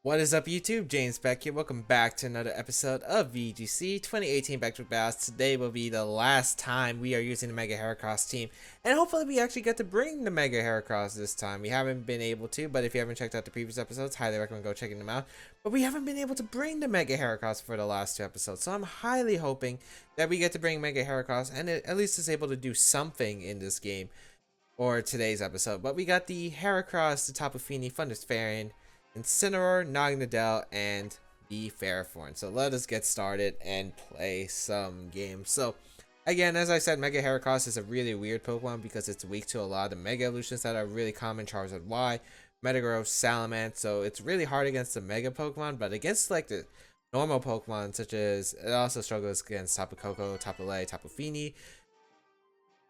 What is up, YouTube? James Baek here. Welcome back to another episode of VGC 2018 Back Battles. Today will be the last time we are using the Mega Heracross team, and hopefully we actually get to bring the Mega Heracross this time. We haven't been able to, but if you haven't checked out the previous episodes, highly recommend go checking them out. But we haven't been able to bring the Mega Heracross for the last two episodes, so I'm highly hoping that we get to bring Mega Heracross, and it at least is able to do something in this game or today's episode. But we got the Heracross, the Tapu Fini, Thunderspharian, Incineroar, Naganadel, and the Ferrothorn. So let us get started and play some games. So again, as I said, Mega Heracross is a really weird Pokemon because it's weak to a lot of the Mega Evolutions that are really common. Charizard Y, Metagross, Salamence. So it's really hard against the Mega Pokemon, but against like the normal Pokemon, such as it also struggles against Tapu Koko, Tapu Lele, Tapu Fini.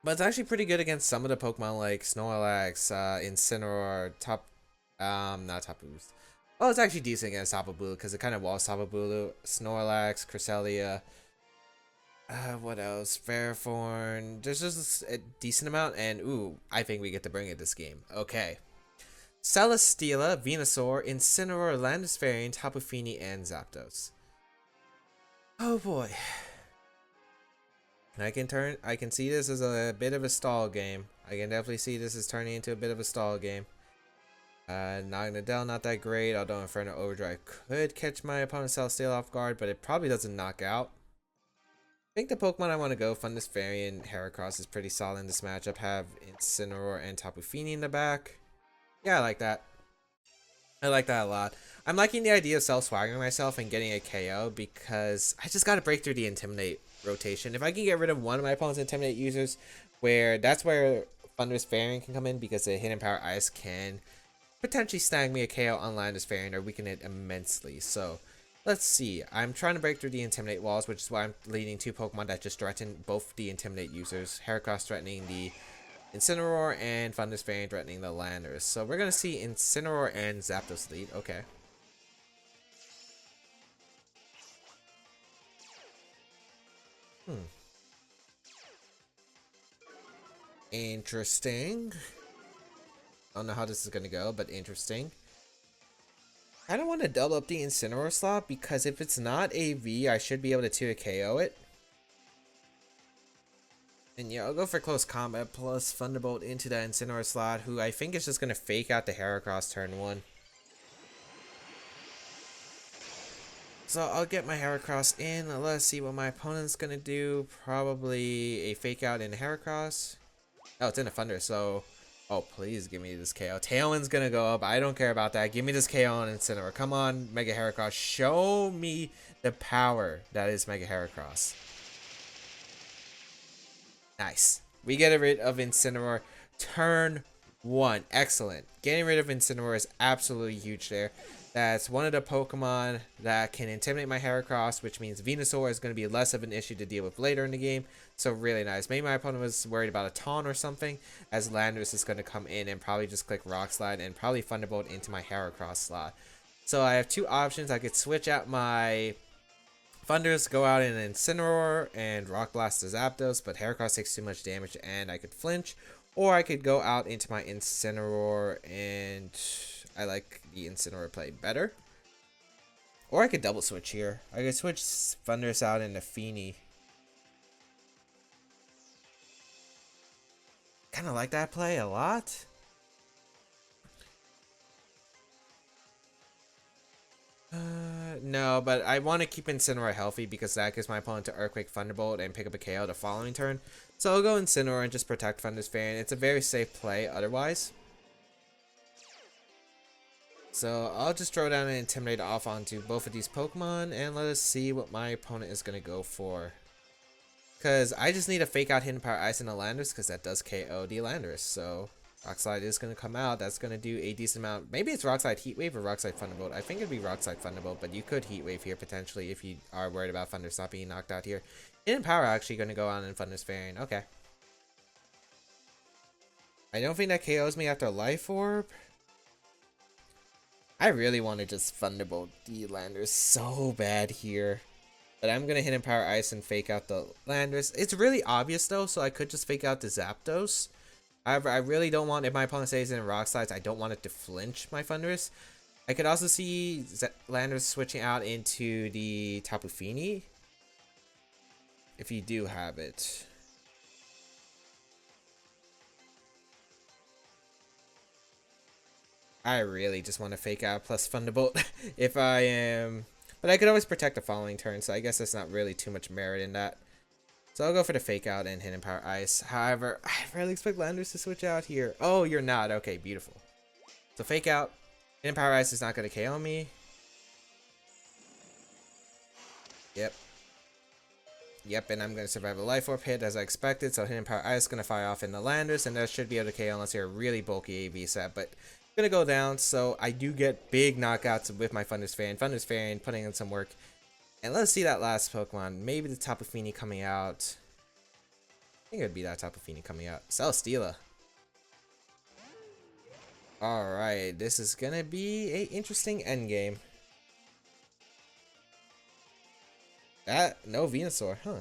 But it's actually pretty good against some of the Pokemon like Snorlax, Incineroar, not Tapu Boost. Well, it's actually decent against Tapu Bulu because it kind of walls Tapu Bulu, Snorlax, Cresselia. What else? Ferrothorn. There's just a decent amount, and ooh, I think we get to bring it this game. Okay. Celesteela, Venusaur, Incineroar, Landispharian, Tapu Fini, and Zapdos. Oh boy. I can see this as a bit of a stall game. I can definitely see this as turning into a bit of a stall game. Naganadel not that great, although Inferno Overdrive could catch my opponent's Celesteela off guard, but it probably doesn't knock out. I think the Pokemon I want to go, Thunderspharian, Heracross is pretty solid in this matchup. Have Incineroar and Tapu Fini in the back. Yeah, I like that. I like that a lot. I'm liking the idea of self-swaggering myself and getting a KO because I just got to break through the Intimidate rotation. If I can get rid of one of my opponent's Intimidate users, that's where Thunderspharian can come in because the Hidden Power Ice can potentially snag me a KO on Landispharian or weaken it immensely. So let's see. I'm trying to break through the Intimidate walls, which is why I'm leading two Pokemon that just threaten both the Intimidate users. Heracross threatening the Incineroar and Thunderspharian threatening the Landers. So we're going to see Incineroar and Zapdos lead. Okay. Interesting. I don't know how this is going to go, but interesting. I don't want to double up the Incineroar slot because if it's not AV, I should be able to 2 KO it. And yeah, I'll go for close combat plus Thunderbolt into that Incineroar slot, who I think is just going to fake out the Heracross turn 1. So I'll get my Heracross in. Let's see what my opponent's going to do. Probably a fake out in Heracross. Oh, it's in a Thunder, so... Oh, please give me this KO. Tailwind's gonna go up. I don't care about that. Give me this KO on Incineroar. Come on, Mega Heracross. Show me the power that is Mega Heracross. Nice. We get rid of Incineroar. Turn 1. Excellent. Getting rid of Incineroar is absolutely huge there. That's one of the Pokemon that can intimidate my Heracross, which means Venusaur is going to be less of an issue to deal with later in the game. So really nice. Maybe my opponent was worried about a taunt or something, as Landorus is going to come in and probably just click Rock Slide and probably Thunderbolt into my Heracross slot. So I have two options. I could switch out my Thunders, go out in Incineroar and Rock Blast to Zapdos, but Heracross takes too much damage and I could flinch. Or I could go out into my Incineroar and... I like the Incineroar play better. Or I could double switch here. I could switch Thundurus out into Fini. Kind of like that play a lot. No, but I want to keep Incineroar healthy because that gives my opponent to Earthquake Thunderbolt and pick up a KO the following turn. So I'll go Incineroar and just protect Thunderspharian. It's a very safe play otherwise. So I'll just throw down an Intimidate off onto both of these Pokemon and let us see what my opponent is going to go for. Because I just need to fake out Hidden Power Ice in the Landorus because that does KO the Landorus. So Rock Slide is going to come out. That's going to do a decent amount. Maybe it's Rock Slide Heat Wave or Rock Slide Thunderbolt. I think it'd be Rock Slide Thunderbolt, but you could Heat Wave here potentially if you are worried about Thundurus not being knocked out here. Hidden Power actually going to go on in Thunderspharian. Okay. I don't think that KOs me after Life Orb. I really want to just Thunderbolt the Landorus so bad here. But I'm going to Hidden Power Ice and fake out the Landorus. It's really obvious though, so I could just fake out the Zapdos. However, I really don't want, if my opponent stays in Rock Slides, I don't want it to flinch my Thundurus. I could also see Landers switching out into the Tapu Fini if you do have it. I really just want to fake out plus Thunderbolt if I am, but I could always protect the following turn, so I guess there's not really too much merit in that. So I'll go for the fake out and Hidden Power Ice. However, I really expect Landers to switch out here. Oh, you're not. Okay, beautiful. So fake out. Hidden Power Ice is not going to KO me. Yep. Yep, and I'm going to survive a Life Orb hit as I expected. So Hidden Power Ice is going to fire off in the Landers, and that should be able to KO unless you're a really bulky AV set. But going to go down, so I do get big knockouts with my Thunderous Fairy. Thunderous Fairy putting in some work. And let's see that last Pokemon. Maybe the Tapu Fini coming out. I think it would be that Tapu Fini coming out. Celesteela. Alright, this is gonna be a interesting endgame. No Venusaur, huh?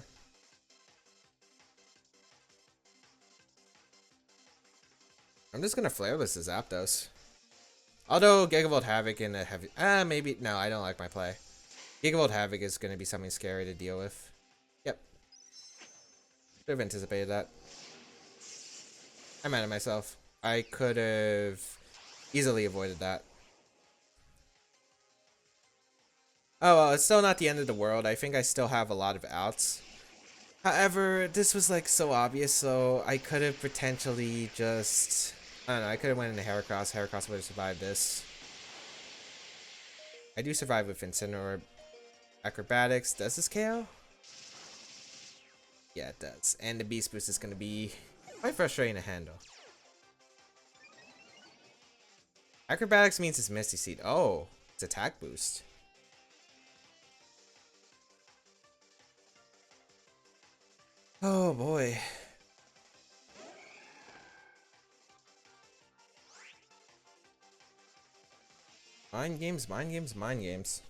I'm just gonna Flareless the Zapdos. Although Gigavolt Havoc in a heavy, maybe no, I don't like my play. Gigavolt Havoc is gonna be something scary to deal with. Yep. Should have anticipated that. I'm mad at myself. I could have easily avoided that. Oh well, it's still not the end of the world. I think I still have a lot of outs. However, this was like so obvious, so I could have potentially just, I don't know, I could have went into Heracross. Heracross would have survived this. I do survive with Incineroar. Acrobatics. Does this KO? Yeah, it does. And the Beast Boost is going to be quite frustrating to handle. Acrobatics means it's Misty Seed. Oh, it's attack boost. Oh boy. Mind games, mind games, mind games.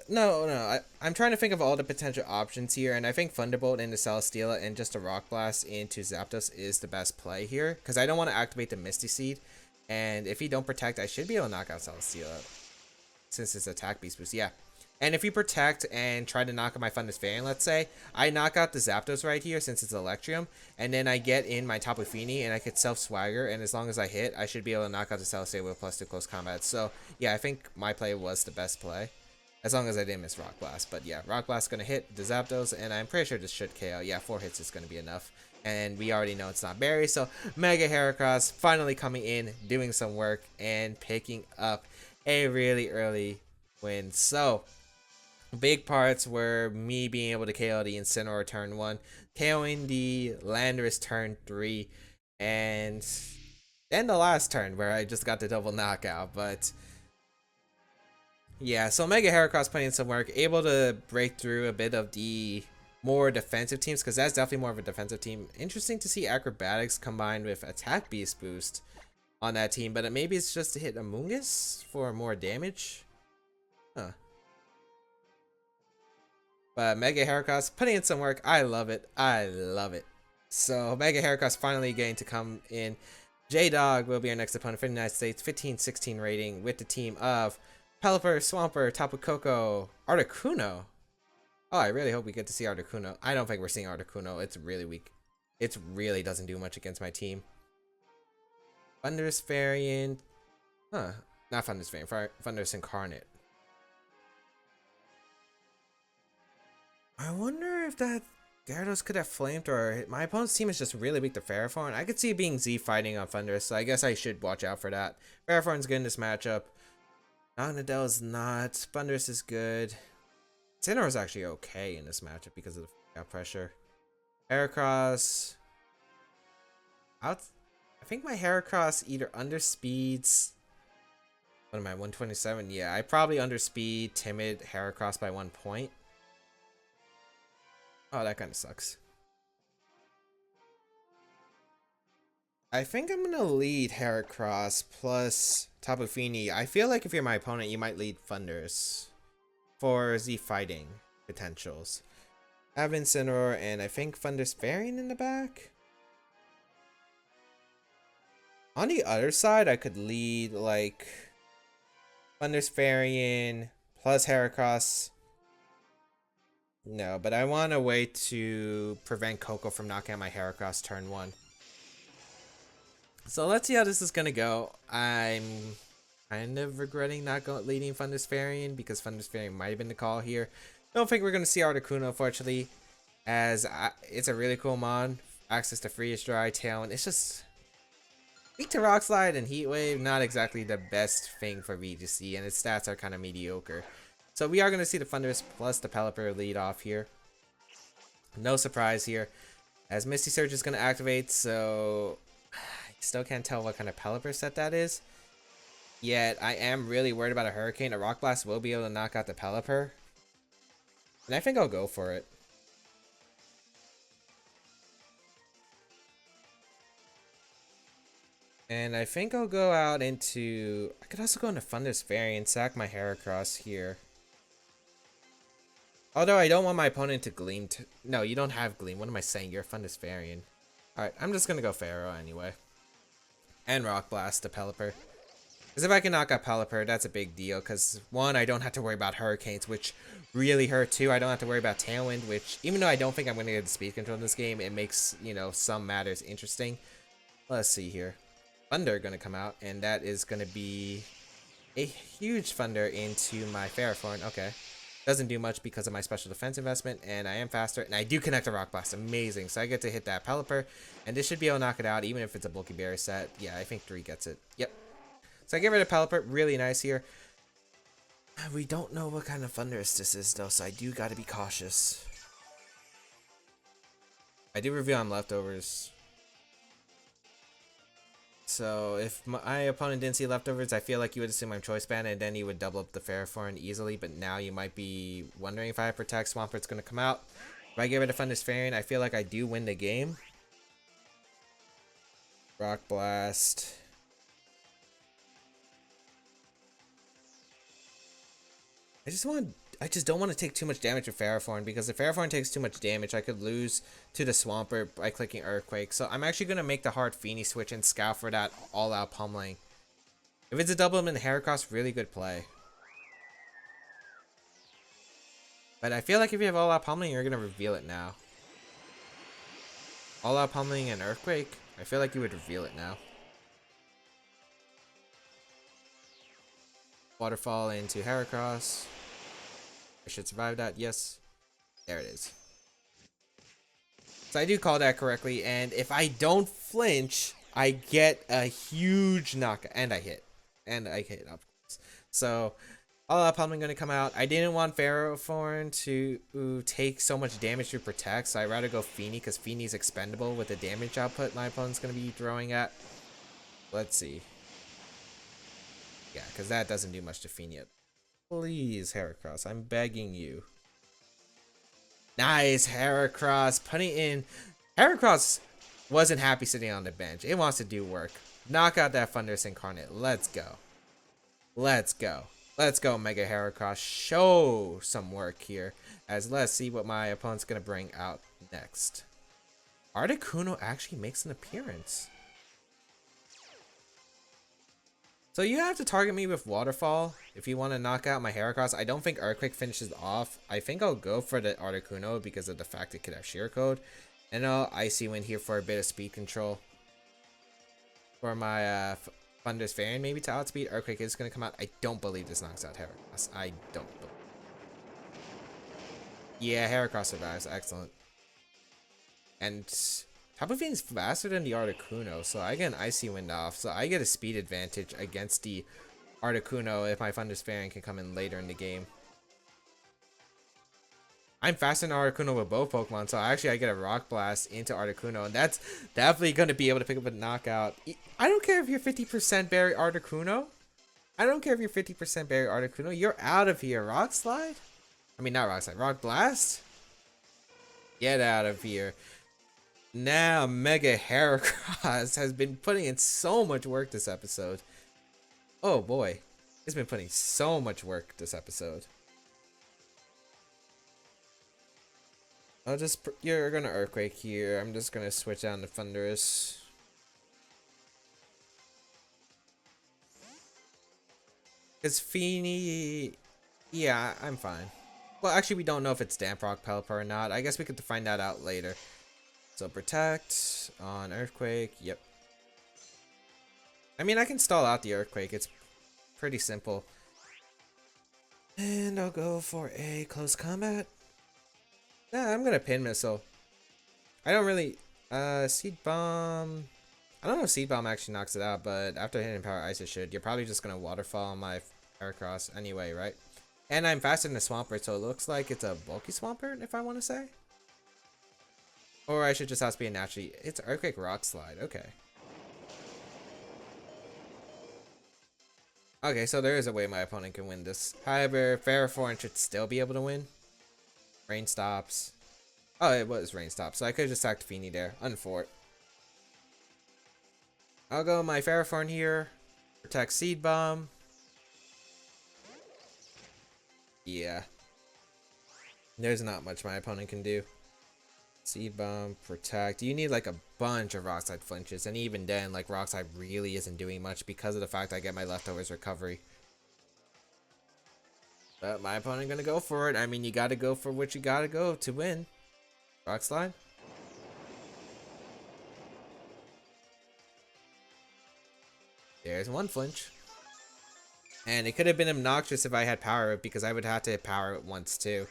No. I'm trying to think of all the potential options here, and I think Thunderbolt into Celesteela and just a Rock Blast into Zapdos is the best play here, because I don't want to activate the Misty Seed, and if you don't protect, I should be able to knock out Celesteela, since it's attack beast boost, yeah. And if you protect and try to knock out my Thunderous Fairy, let's say, I knock out the Zapdos right here since it's Electrium, and then I get in my Tapu Fini, and I could self-swagger, and as long as I hit, I should be able to knock out the Celesteela with +2 close combat. So, yeah, I think my play was the best play. As long as I didn't miss Rock Blast. But yeah, Rock Blast going to hit the Zapdos, and I'm pretty sure this should KO. Yeah, 4 hits is going to be enough. And we already know it's not Berry, so Mega Heracross finally coming in, doing some work, and picking up a really early win. So, big parts were me being able to KO the Incineroar turn 1, KOing the Landorus turn 3, and then the last turn where I just got the double knockout, but yeah, so Mega Heracross putting in some work, able to break through a bit of the more defensive teams, because that's definitely more of a defensive team. Interesting to see Acrobatics combined with Attack Beast Boost on that team, but maybe it's just to hit Amoonguss for more damage. Huh. But Mega Heracross putting in some work. I love it. I love it. So Mega Heracross finally getting to come in. J-Dog will be our next opponent for the United States. 15-16 rating with the team of Pelipper, Swampert, Tapu Koko, Articuno. Oh, I really hope we get to see Articuno. I don't think we're seeing Articuno. It's really weak. It really doesn't do much against my team. Thunderous Variant. Huh. Not Thunderous Variant. Thunderous Incarnate. I wonder if that Gyarados could have flamed, or my opponent's team is just really weak to Ferrothorn. I could see it being Z fighting on Thunderous, so I guess I should watch out for that. Ferrothorn's good in this matchup. Naganadel is not. Thunderous is good. Incineroar is actually okay in this matchup because of the pressure. Heracross. I think my Heracross either underspeeds. What am I, 127? Yeah, I probably underspeed Timid Heracross by 1 point. Oh, that kind of sucks. I think I'm gonna lead Heracross plus Tapu Fini. I feel like if you're my opponent, you might lead Thunderous for Z fighting potentials. I have Incineroar and I think Thunder's Variant in the back. On the other side, I could lead like Thunder's Variant plus Heracross. No, but I want a way to prevent Coco from knocking out my Heracross turn 1. So let's see how this is gonna go. I'm kind of regretting not leading Thunder's Variant because Thunder's Variant might have been the call here. Don't think we're gonna see Articuno, unfortunately, as it's a really cool mod. Access to Freeze Dry, Tailwind. It's just weak to Rock Slide and Heat Wave. Not exactly the best thing for VGC, and its stats are kind of mediocre. So we are gonna see the Thunderous plus the Pelipper lead off here. No surprise here, as Misty Surge is gonna activate. So I still can't tell what kind of Pelipper set that is. Yet I am really worried about a Hurricane. A Rock Blast will be able to knock out the Pelipper. And I think I'll go for it. And I think I'll go out into... I could also go into Thunder's Variant, sack my Heracross here. Although I don't want my opponent to Gleam. No, you don't have Gleam. What am I saying? You're Thunder's Variant. Alright, I'm just going to go Pharaoh anyway. And Rock Blast the Pelipper. Because if I can knock out Pelipper, that's a big deal. Because, one, I don't have to worry about Hurricanes, which really hurt. Two, I don't have to worry about Tailwind, which, even though I don't think I'm going to get the speed control in this game, it makes, you know, some matters interesting. Let's see here. Thunder going to come out, and that is going to be a huge Thunder into my Ferrothorn. Okay. Doesn't do much because of my special defense investment, and I am faster, and I do connect a Rock Blast. Amazing. So I get to hit that Pelipper, and this should be able to knock it out, even if it's a bulky berry set. Yeah, I think 3 gets it. Yep. So I get rid of Pelipper. Really nice here. We don't know what kind of Thunderous this is, though, so I do got to be cautious. I do reveal on leftovers. So if my opponent didn't see leftovers, I feel like you would assume I'm Choice Band, and then you would double up the Ferrothorn easily. But now you might be wondering if I Protect, Swampert's going to come out. If I get rid of Thunder's Variant, I feel like I do win the game. Rock Blast. I just don't want to take too much damage with Ferrothorn, because if Ferrothorn takes too much damage, I could lose to the Swampert by clicking Earthquake. So I'm actually going to make the hard Feeny switch and scout for that all-out pummeling. If it's a double in the Heracross, really good play. But I feel like if you have all-out pummeling, you're going to reveal it now. All-out pummeling and Earthquake, I feel like you would reveal it now. Waterfall into Heracross. I should survive that. Yes. There it is. So I do call that correctly. And if I don't flinch, I get a huge knockout. And I hit. And I hit, of course. So, all up, I'm going to come out. I didn't want Ferrothorn to take so much damage to Protect. So I'd rather go Feeny, because Feeny's expendable with the damage output my opponent's going to be throwing at. Let's see. Yeah, because that doesn't do much to Feeny. Please, Heracross, I'm begging you. Nice, Heracross. Putting in... Heracross wasn't happy sitting on the bench. It wants to do work. Knock out that Thunderous Incarnate. Let's go. Let's go. Let's go, Mega Heracross. Show some work here. As let's see what my opponent's going to bring out next. Articuno actually makes an appearance. So you have to target me with Waterfall if you want to knock out my Heracross. I don't think Earthquake finishes off. I think I'll go for the Articuno because of the fact it could have Sheer Code. And I'll Icy Wind here for a bit of speed control. For my Thunderous Variant maybe to outspeed. Earthquake is going to come out. I don't believe this knocks out Heracross. I don't believe. Yeah, Heracross survives. Excellent. And... Tapu Fiend's faster than the Articuno, so I get an Icy Wind off, so I get a speed advantage against the Articuno if my Thunderous Variant can come in later in the game. I'm faster than Articuno with both Pokemon, so actually I get a Rock Blast into Articuno, and that's definitely going to be able to pick up a knockout. I don't care if you're 50% Berry Articuno. I don't care if you're 50% Berry Articuno. You're out of here. Rock Slide? I mean, not Rock Slide. Rock Blast? Get out of here. Now, Mega Heracross has been putting in so much work this episode. Oh boy, it's been putting so much work this episode. you're gonna Earthquake here. I'm just gonna switch down to Thunderous. Cause Feeny, yeah, I'm fine. Well, actually, we don't know if it's Damp Rock Pelipper or not. I guess we could find that out later. So Protect on Earthquake. Yep. I mean, I can stall out the Earthquake. It's pretty simple. And I'll go for a close combat. Nah, I'm gonna Pin Missile. I don't really Seed Bomb. I don't know if Seed Bomb actually knocks it out, but after hitting Power Ice it should. You're probably just gonna Waterfall on my Heracross anyway, right? And I'm faster than the Swampert, so it looks like it's a bulky Swampert, if I want to say. Or I should just have to be a naturally. It's Earthquake Rock Slide, okay. Okay, so there is a way my opponent can win this. However, Ferrothorn should still be able to win. Rain stops. Oh, it was Rain Stop, so I could have just attacked Feeny there. Unfort. I'll go my Ferrothorn here. Protect Seed Bomb. Yeah. There's not much my opponent can do. Seed Bomb, Protect. You need like a bunch of Rock Slide flinches, and even then, like Rock Slide really isn't doing much because of the fact I get my leftovers recovery. But my opponent gonna go for it. I mean, you gotta go for what you gotta go to win. Rock Slide. There's one flinch. And it could have been obnoxious if I had Power Whip because I would have to Power It once too.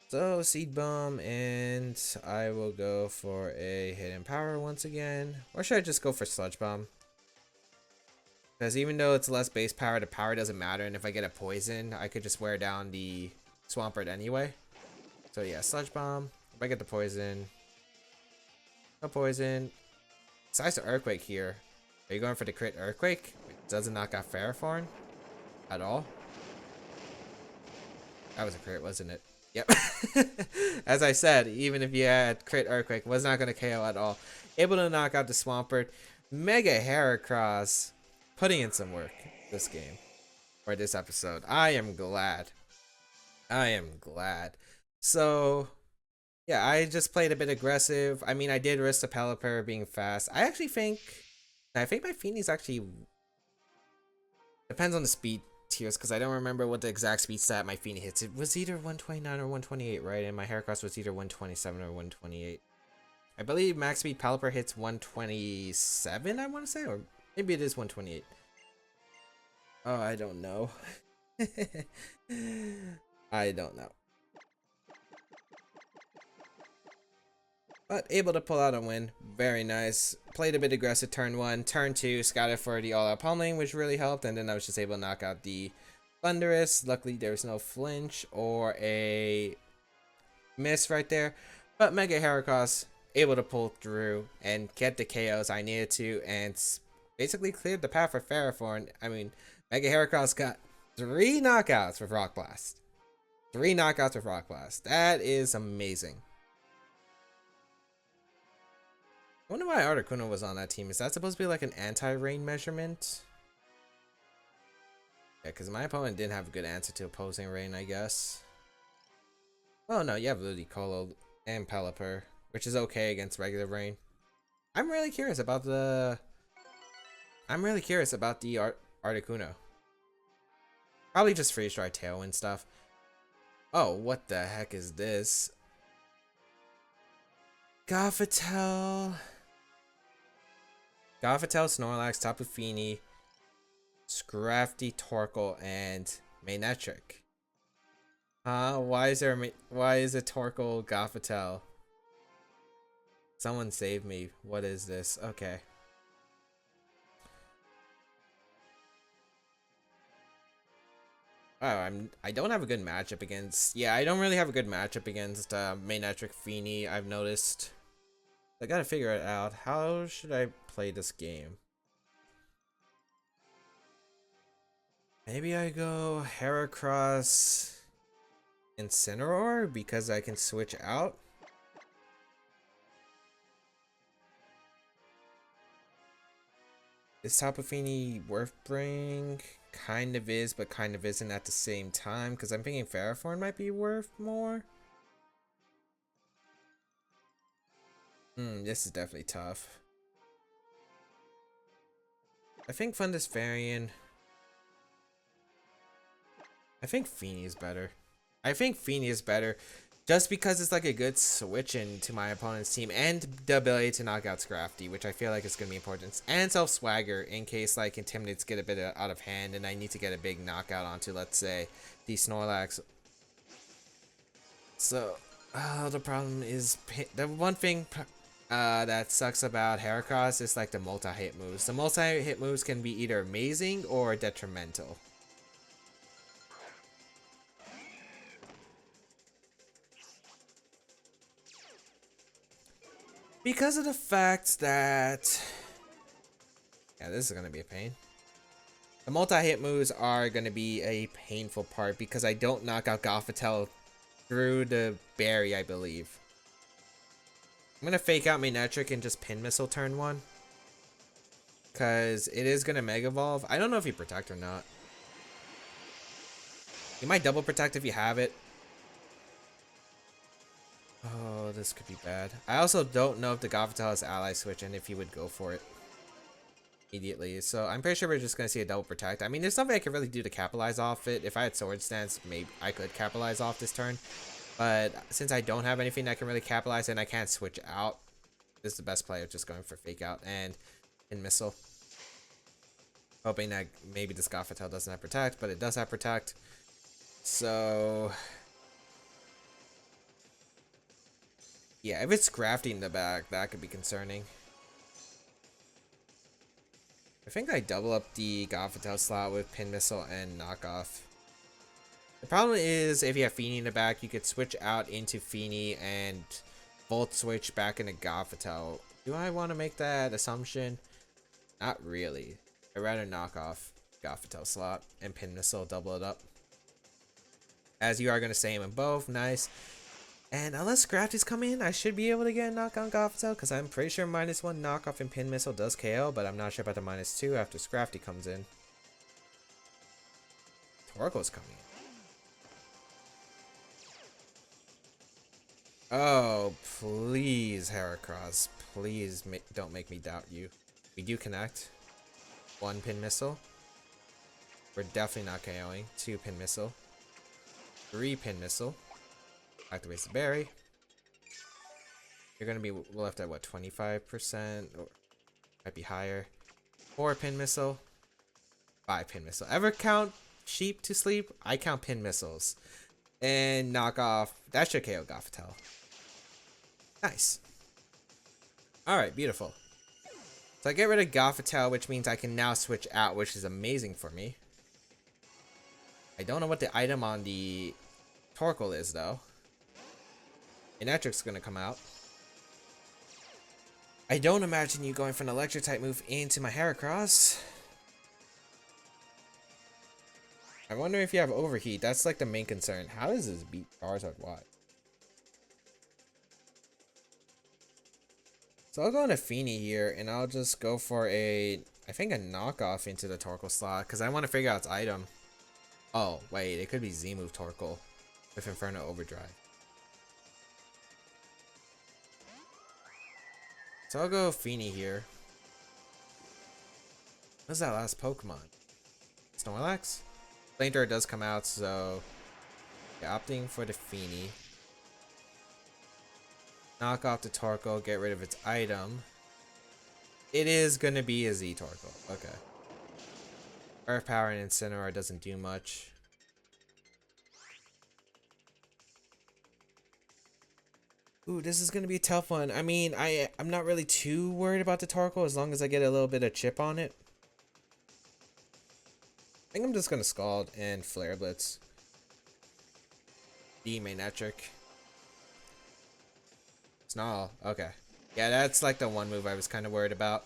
So Seed Bomb, and I will go for a Hidden Power once again. Or should I just go for Sludge Bomb? Because even though it's less base power, the power doesn't matter, and if I get a poison, I could just wear down the Swampert anyway. So yeah, Sludge Bomb. If I get the poison, no poison. Besides the Earthquake here, are you going for the crit Earthquake? It doesn't knock out Ferrothorn at all. That was a crit, wasn't it? Yep. As I said, even if you had crit Earthquake, was not going to KO at all. Able to knock out the Swampert. Mega Heracross putting in some work this game or this episode. I am glad. I am glad. So yeah, I just played a bit aggressive. I mean, I did risk the Pelipper being fast. I think my Feeny's actually depends on the speed tiers because I don't remember what the exact speed stat my Feeny hits. It was either 129 or 128, right? And my Heracross was either 127 or 128. I believe max speed Pelipper hits 127, I want to say, or maybe it is 128. Oh, I don't know. I don't know. But able to pull out a win. Very nice. Played a bit aggressive turn 1. Turn 2, scouted for the all-out pummeling, which really helped. And then I was just able to knock out the Thunderous. Luckily, there was no flinch or a miss right there. But Mega Heracross able to pull through and get the KOs I needed to. And basically cleared the path for Ferrothorn. I mean, Mega Heracross got 3 knockouts with Rock Blast. 3 knockouts with Rock Blast. That is amazing. I wonder why Articuno was on that team. Is that supposed to be like an anti-rain measurement? Yeah, because my opponent didn't have a good answer to opposing rain, I guess. Oh no, you have Ludicolo and Pelipper, which is okay against regular rain. I'm really curious about the Articuno. Probably just freeze dry Tailwind stuff. Oh, what the heck is this? Gothitelle, Snorlax, Tapu Fini, Scrafty, Torkoal, and Manectric. Why is it Torkoal, Gothitelle? Someone save me. What is this? Okay. Oh, I don't have a good matchup against. Yeah, I don't really have a good matchup against Manectric Fini. I've noticed. I gotta figure it out. How should I play this game? Maybe I go Heracross Incineroar because I can switch out. Is Tapu Fini worth bring? Kind of is, but kind of isn't at the same time because I'm thinking Ferrothorn might be worth more. This is definitely tough. I think Fundisfarian. I think Feeny is better. I think Feeny is better just because it's like a good switch into my opponent's team and the ability to knock out Scrafty, which I feel like is going to be important. And Self-Swagger in case like Intimidates get a bit out of hand and I need to get a big knockout onto, let's say, the Snorlax. So, the problem is the one thing that sucks about Heracross is like the multi-hit moves. The multi-hit moves can be either amazing or detrimental. Because of the fact that... Yeah, this is going to be a pain. The multi-hit moves are going to be a painful part because I don't knock out Gothitelle through the berry, I believe. I'm going to fake out Manectric and just Pin Missile turn 1. Because it is going to Mega Evolve. I don't know if you protect or not. You might double protect if you have it. Oh, this could be bad. I also don't know if the Gothitelle has ally switch and if he would go for it immediately. So I'm pretty sure we're just going to see a double protect. I mean, there's nothing I could really do to capitalize off it. If I had Sword Stance, maybe I could capitalize off this turn. But since I don't have anything that can really capitalize and I can't switch out, this is the best play of just going for Fake Out and Missile. Hoping that maybe this Gothitelle doesn't have Protect, but it does have Protect. So... yeah, if it's Scrafty in the back, that could be concerning. I think I double up the Gothitelle slot with Pin Missile and Knockoff. The problem is, if you have Feeny in the back, you could switch out into Feeny and Volt Switch back into Gothitelle. Do I want to make that assumption? Not really. I'd rather knock off Gothitelle slot and Pin Missile, double it up. As you are going to stay in both, nice. And unless Scrafty's come in, I should be able to get a knock on Gothitelle, because I'm pretty sure -1 knockoff and Pin Missile does KO, but I'm not sure about the -2 after Scrafty comes in. Torko's coming in. Oh, please, Heracross. Please don't make me doubt you. We do connect. 1 Pin Missile. We're definitely not KOing. 2 Pin Missile. 3 Pin Missile. Activates the berry. You're gonna be left at what, 25%, or might be higher. 4 Pin Missile. 5 Pin Missile. Ever count sheep to sleep? I count Pin Missiles. And knock off. That should KO Gothitelle. Nice. Alright, beautiful. So I get rid of Gothitelle, which means I can now switch out, which is amazing for me. I don't know what the item on the Torkoal is though. Manectric's gonna come out. I don't imagine you going for an electric type move into my Heracross. I wonder if you have overheat. That's like the main concern. How does this beat Charizard? Why? So I'll go into Feeny here and I'll just go for I think a knockoff into the Torkoal slot because I want to figure out its item. Oh, wait, it could be Z-move Torkoal with Inferno Overdrive. So I'll go Feeny here. What's that last Pokemon? Snorlax? Flamethrower does come out, so yeah, opting for the Feeny. Knock off the Torkoal, get rid of its item. It is gonna be a Z Torkoal. Okay. Earth Power and Incineroar doesn't do much. Ooh, this is gonna be a tough one. I mean, I'm not really too worried about the Torkoal as long as I get a little bit of chip on it. I think I'm just gonna Scald and Flare Blitz. The Manectric. Snarl. Okay. Yeah, that's like the one move I was kind of worried about.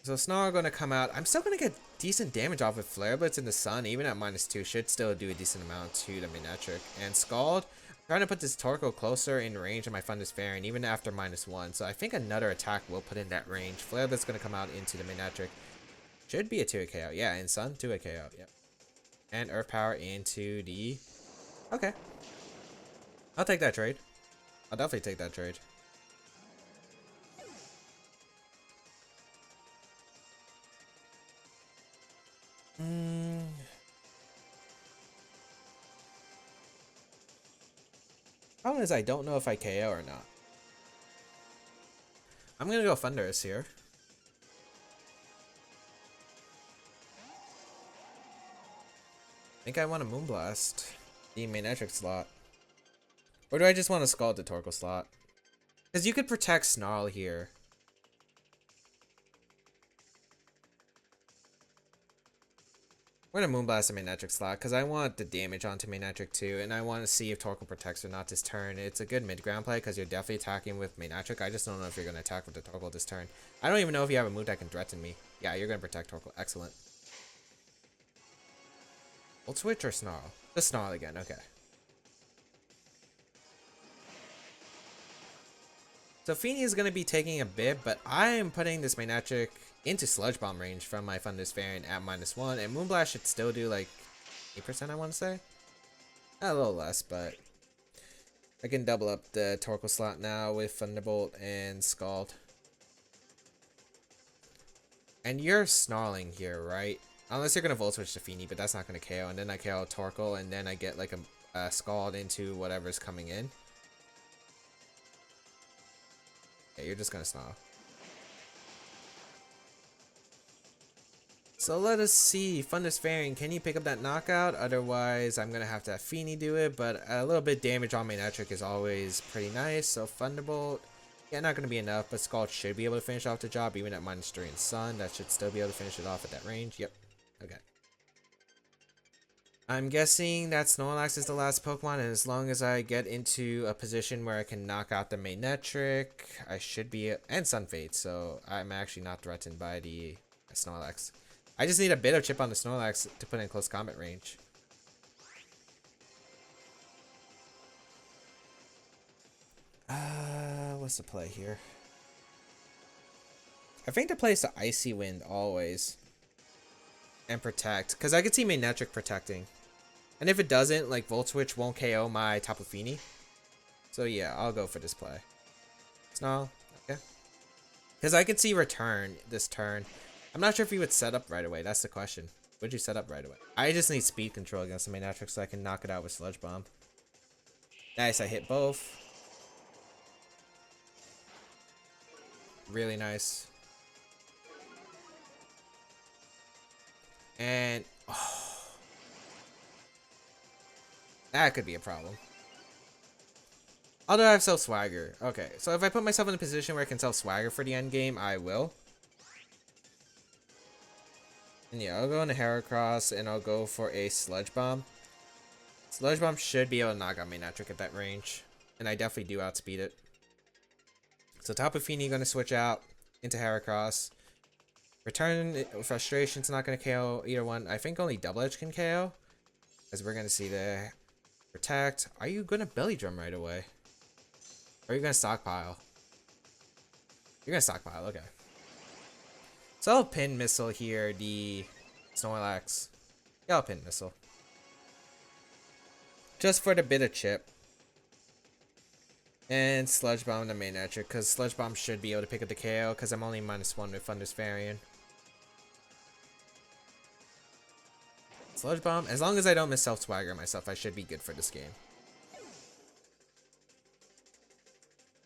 So Snarl gonna come out. I'm still gonna get decent damage off with Flare Blitz in the sun, even at -2. Should still do a decent amount to the Manectric. And Scald, I'm trying to put this Torkoal closer in range of my Fundisfarian, even after -1. So I think another attack will put in that range. Flare Blitz gonna come out into the Manectric. Should be a 2-hit KO. Yeah, in sun, 2-hit KO. Yep. And Earth Power into the... Okay. I'll take that trade. I'll definitely take that trade. Problem is I don't know if I KO or not. I'm gonna go Thunderous here. I think I want a Moonblast. The Manetric slot. Or do I just want to Scald the Torkoal slot? Because you could protect Snarl here. We're gonna Moonblast the Manetric slot because I want the damage onto Manetric too, and I want to see if Torkoal protects or not this turn. It's a good mid-ground play because you're definitely attacking with Manetric. I just don't know if you're gonna attack with the Torkoal this turn. I don't even know if you have a move that can threaten me. Yeah, you're gonna protect Torkoal. Excellent. Volt Switch or Snarl? Just Snarl again. Okay. So Feeny is going to be taking a bit, but I am putting this Manetric into Sludge Bomb range from my Thunderous Variant at -1, and Moonblast should still do like 8%, I want to say. A little less, but I can double up the Torkoal slot now with Thunderbolt and Scald. And you're snarling here, right? Unless you're going to Volt Switch to Feeny, but that's not going to KO, and then I KO Torkoal, and then I get like a Scald into whatever's coming in. Yeah, you're just gonna snarl. So let us see. Thunderous Variant, can you pick up that knockout? Otherwise, I'm gonna have to have Feeny do it. But a little bit damage on Manetric is always pretty nice. So Thunderbolt, yeah, not gonna be enough. But Scald should be able to finish off the job, even at -3 and Sun. That should still be able to finish it off at that range. Yep. Okay. I'm guessing that Snorlax is the last Pokemon, and as long as I get into a position where I can knock out the Manetric, I should be, and Sunfade, so I'm actually not threatened by the Snorlax. I just need a bit of chip on the Snorlax to put in close combat range. What's the play here? I think the play is the Icy Wind always. And protect, because I could see Manetric protecting. And if it doesn't, like Volt Switch won't KO my Tapu Fini. So yeah, I'll go for this play. Snarl, okay. Because I could see Return this turn. I'm not sure if he would set up right away. That's the question. Would you set up right away? I just need speed control against the Manetric so I can knock it out with Sludge Bomb. Nice, I hit both. Really nice. And oh, that could be a problem. Although I have Self Swagger. Okay, so if I put myself in a position where I can Self Swagger for the end game, I will. And yeah, I'll go into Heracross and I'll go for a Sludge Bomb. Sludge Bomb should be able to knock out Manetric at that range. And I definitely do outspeed it. So Tapu Fini going to switch out into Heracross. Return Frustration's not going to KO either one. I think only Double Edge can KO. As we're going to see the Protect. Are you going to Belly Drum right away? Or are you going to stockpile? You're going to stockpile, okay. So I'll Pin Missile here, the Snorlax. Yeah, I'll Pin Missile. Just for the bit of chip. And Sludge Bomb the Manetric, because Sludge Bomb should be able to pick up the KO, because I'm only -1 with Thunderous Variant. Sludge Bomb, as long as I don't miss Self Swagger myself, I should be good for this game.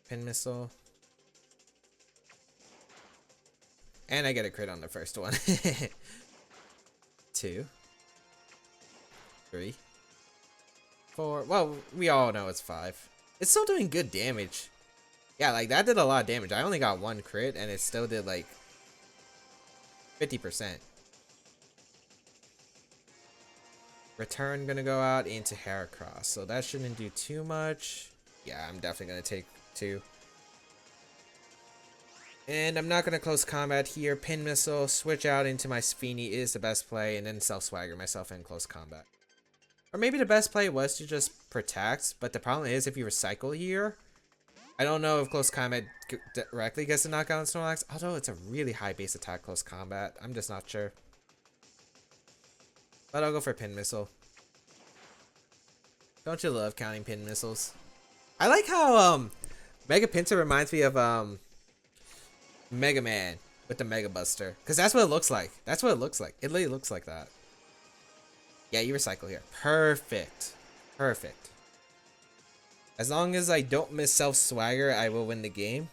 Pin Missile. And I get a crit on the first one. 2. 3. 4. Well, we all know it's 5. It's still doing good damage. Yeah, like that did a lot of damage. I only got 1 crit and it still did like 50%. Return gonna go out into Heracross. So that shouldn't do too much. Yeah, I'm definitely gonna take 2. And I'm not gonna close combat here. Pin Missile, switch out into my Sphenie is the best play, and then Self Swagger myself in close combat. Or maybe the best play was to just protect, but the problem is if you recycle here, I don't know if close combat directly gets a knockout on Snorlax, although it's a really high base attack close combat. I'm just not sure. But I'll go for Pin Missile. Don't you love counting Pin Missiles? I like how Mega Pincer reminds me of Mega Man with the Mega Buster, because that's what it looks like. That's what it looks like. It literally looks like that. Yeah, you recycle here. Perfect. Perfect. As long as I don't miss Self Swagger, I will win the game.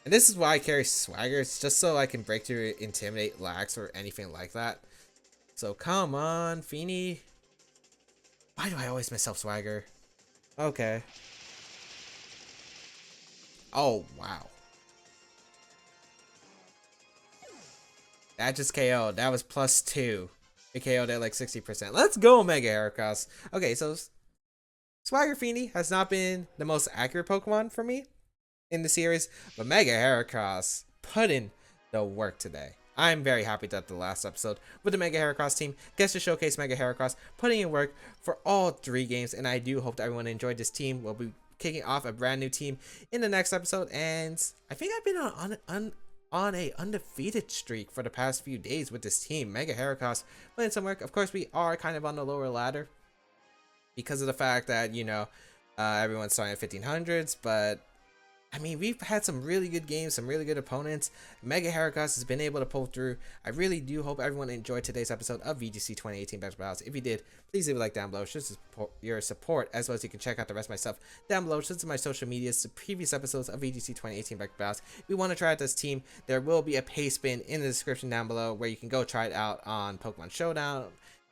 And this is why I carry Swagger. It's just so I can break through Intimidate, Lax, or anything like that. So come on, Feeny. Why do I always miss Self Swagger? Okay. Oh, wow. That just KO'd. That was +2. It KO'd at like 60%. Let's go, Mega Heracross. Okay, so Swagger Feeny has not been the most accurate Pokemon for me in the series, but Mega Heracross put in the work today. I'm very happy that the last episode with the Mega Heracross team gets to showcase Mega Heracross putting in work for all 3 games, and I do hope that everyone enjoyed this team. We'll be kicking off a brand new team in the next episode, and I think I've been on a undefeated streak for the past few days with this team. Mega Heracross putting some work. Of course, we are kind of on the lower ladder because of the fact that, you know, everyone's starting at 1500s, but I mean, we've had some really good games, some really good opponents. Mega Heracross has been able to pull through. I really do hope everyone enjoyed today's episode of VGC 2018 Battle Battles. If you did, please leave a like down below. Show your support, as well as you can check out the rest of my stuff down below. Show my social medias, the previous episodes of VGC 2018 Battle Battles. If you want to try out this team, there will be a pay spin in the description down below where you can go try it out on Pokemon Showdown.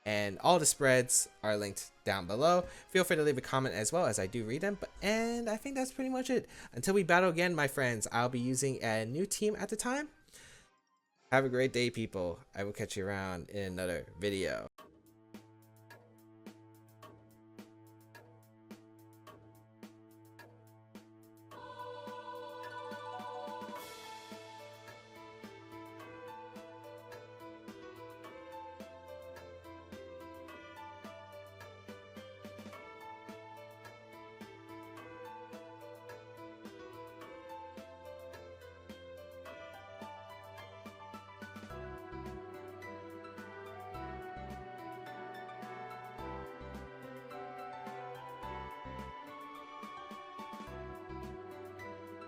And all the spreads are linked down below. Feel free to leave a comment as well, as I do read them. And I think that's pretty much it. Until we battle again, my friends, I'll be using a new team at the time. Have a great day, people. I will catch you around in another video.